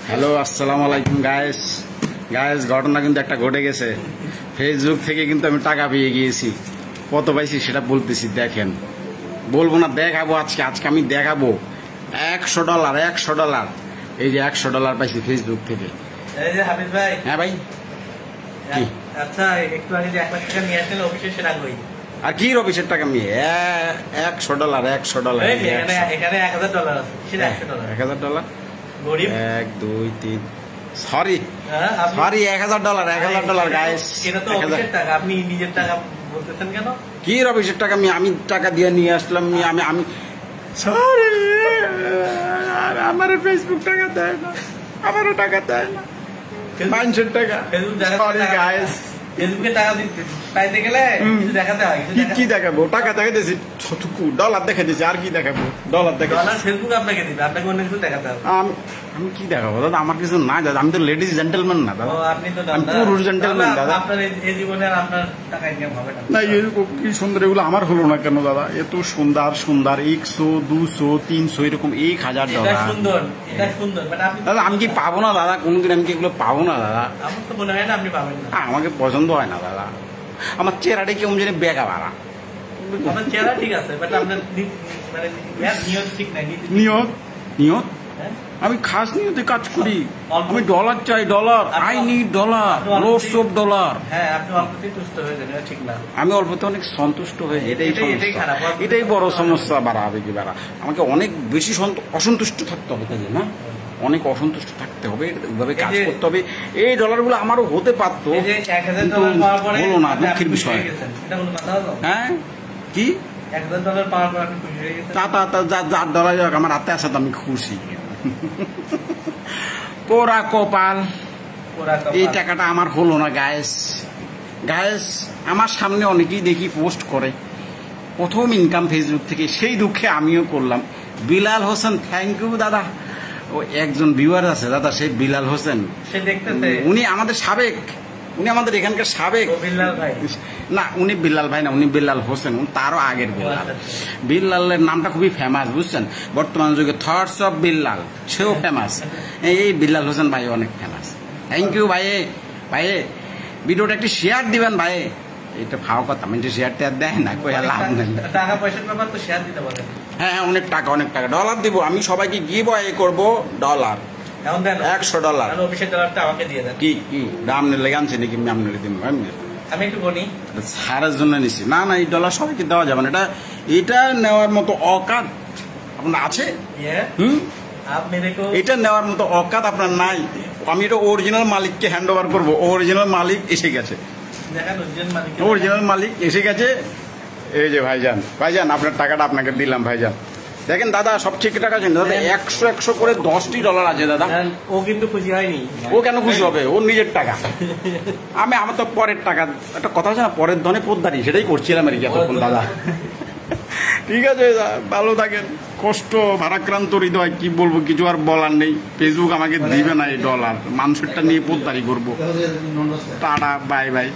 Hello, আসসালামু আলাইকুম guys. ঘটনা কিন্তু একটা ঘটে গেছে। ফেসবুক থেকে কিন্তু আমি টাকা পেয়ে গিয়েছি। কত পাইছি সেটা বলতেছি, দেখেন। বলবো না, দেখাবো। আজকে আমি দেখাবো। $100। এই যে $100 পাইছি ফেসবুক থেকে। এই যে হাফিজ ভাই। হ্যাঁ ভাই। আচ্ছা, একটু আগে যে 1 লাখ টাকা নিয়ে আসলেন অফিসে, সেটা কই? আর কি অফিসের টাকা? আমি $100 এখানে $1000 আছে, সেটা $100। $1000 গরিব। 1 2 3 সরি $1000 গাইস। এটা তো অফিসের টাকা, আপনি নিজের টাকা বলতেছেন কেন? কি অফিসের টাকা? আমি টাকা দিয়ে নিয়ে আসলাম। আমি সরি, আমার ফেসবুক টাকা দেয় না, আমারও টাকা দেয় না, মানুষের টাকা। Sorry guys. ফেসবুকে টাকা পাইতে গেলে কিছু দেখাতে হয়। কি দেখাবো? টাকা দেখাইতেছি, ডলার দেখাইতেছি, আর কি দেখাবো? ডলার দেখাইতেছি। ফেসবুক আপনাকে দিবে, আপনাকে অন্য কিছু দেখাতে হবে। আমি কি দেখাবো দাদা? আমার কিছু না দাদা, আমি তো লেডিস জেন্টেলম্যান না দাদা, আপনি তো আমি পুরুষ জেন্টেলম্যান দাদা। আপনার এই জীবনে আর আপনার টাকা ইনকাম হবে না। না, এরকম কি সুন্দর, এগুলো আমার হলো না কেন দাদা? এত সুন্দর 100 200 300 এরকম $1000। এটা সুন্দর দাদা, আমি কি পাবো না দাদা? কোনদিন আমি কি এগুলো পাবো না দাদা? আমার তো মনে হয় না আপনি পাবেন না। আমাকে পছন্দ হয় না দাদা। আমার চেহারাটা কেমন জানি বেগা বাড়া। আপনার চেহারা ঠিক আছে, বাট আপনার মানে নিয়ত ঠিক নাই। নিয়ত আমি খাস নিয়তে কাজ করি। আমি ডলার চাই, dollar. I need dollar, loads of dollar. হ্যাঁ, আপনি অল্পতেই তুষ্ট হয়ে যান, ঠিক না? আমি অল্পতে অনেক সন্তুষ্ট হয়ে যাই, এটাই বড় সমস্যা। বাড়াবে কি বাড়া? আমাকে অনেক বেশি অসন্তুষ্ট থাকতে হবে, তাই না? অনেক অসন্তুষ্ট থাকতে হবে, ওইভাবে কাজ করতে হবে। এই ডলারগুলো আমারও হতে পারতো, হলো না, দুঃখের বিষয়। হ্যাঁ, কি $1000 পাওয়ার পর আপনি খুশি হয়ে গেছেন? যার ডলার আমার হাতে আসা তো আমি খুশি। পোড়া কপাল, এই টাকাটা আমার হলো না গায়েস। আমার সামনে অনেকেই দেখি পোস্ট করে প্রথম ইনকাম ফেসবুক থেকে, সেই দুঃখে আমিও করলাম। বিলাল হোসেন, থ্যাংক ইউ দাদা। ও একজন ভিউয়ার আছে দাদা, সেই বিলাল হোসেন, সে দেখতেছে। উনি আমাদের সাবেক, উনি আমাদের এখানকার সাবেক। না, উনি বিল্লাল ভাই না, উনি বিল্লাল হোসেন, তারও আগের বিল্লাল। বিল্লালের নামটা খুবই ফেমাস, বুঝছেন? বর্তমান যুগে থটস অফ বিল্লাল, সেও ফেমাস। এই বিল্লাল হোসেন ভাই অনেক ফেমাস। থ্যাংক ইউ ভাই। ভিডিওটা একটি শেয়ার দিবেন ভাই। এটা ভাও কথা, আমি যে শেয়ার টেয়ার দেয় না, কই লাভ নেই। টাকা পয়সার ব্যাপার তো শেয়ার দিতে বলেন। হ্যাঁ, অনেক টাকা ডলার দিব। আমি সবাইকে গিভ অ্যাওয়ে করবো ডলার, $100। অফিসের ডলারটা আমাকে দিয়ে দেন। কি দাম লেগে আনছি নাকি? আমি আপনাকে দিব। আমি একটু বলি, সারার জন্য নিছি। না, এই ডলার সবাইকে দেওয়া যাবে না। এটা নেওয়ার মতো অকাত আপনার আছে? এটা নেওয়ার মতো অকাত আপনার নাই। আমি এটা অরিজিনাল মালিককে হ্যান্ড ওভার করবো। অরিজিনাল মালিক এসে গেছে, অরিজিনাল মালিক এসে গেছে। এই যে ভাইজান, আপনার টাকাটা আপনাকে দিলাম ভাইজান। দেখেন দাদা, সব ঠিকঠাক আছে দাদা। 100 করে $10 আছে দাদা। ও কিন্তু খুশি হয়নি। ও কেন খুশি হবে? ওর নিজের টাকা। আমার তো পরের টাকা। একটা কথা আছে না, পরের ধনে পোদ্দারি, সেটাই করছিলাম আর কি এতক্ষণ দাদা। ঠিক আছে, ভালো থাকেন। কষ্ট, ভারাক্রান্ত হৃদয়, কি বলবো, কিছু আর বলার নেই। ফেসবুক আমাকে দিবে না এই ডলার, মানুষেরটা নিয়ে পোদ্দারি করবো। Tata, bye bye.